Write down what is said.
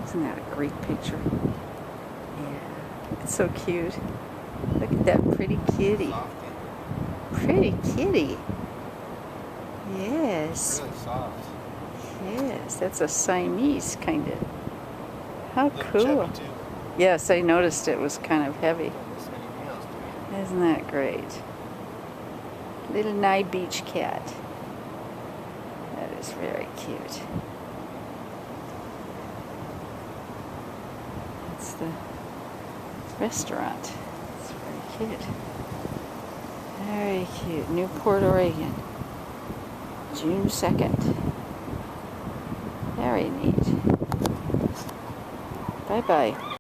Isn't that a great picture? Yeah, it's so cute. Look at that pretty kitty. Pretty kitty. Yes. Really soft. Yes, that's a Siamese kind of. How Little cool. chubby too. Yes, I noticed it was kind of heavy. This many meals, dude. Isn't that great? Little Nye Beach cat. That is very cute. That's the restaurant. It's very cute. Very cute. Newport, Oregon. June 2nd. Very neat. Bye-bye.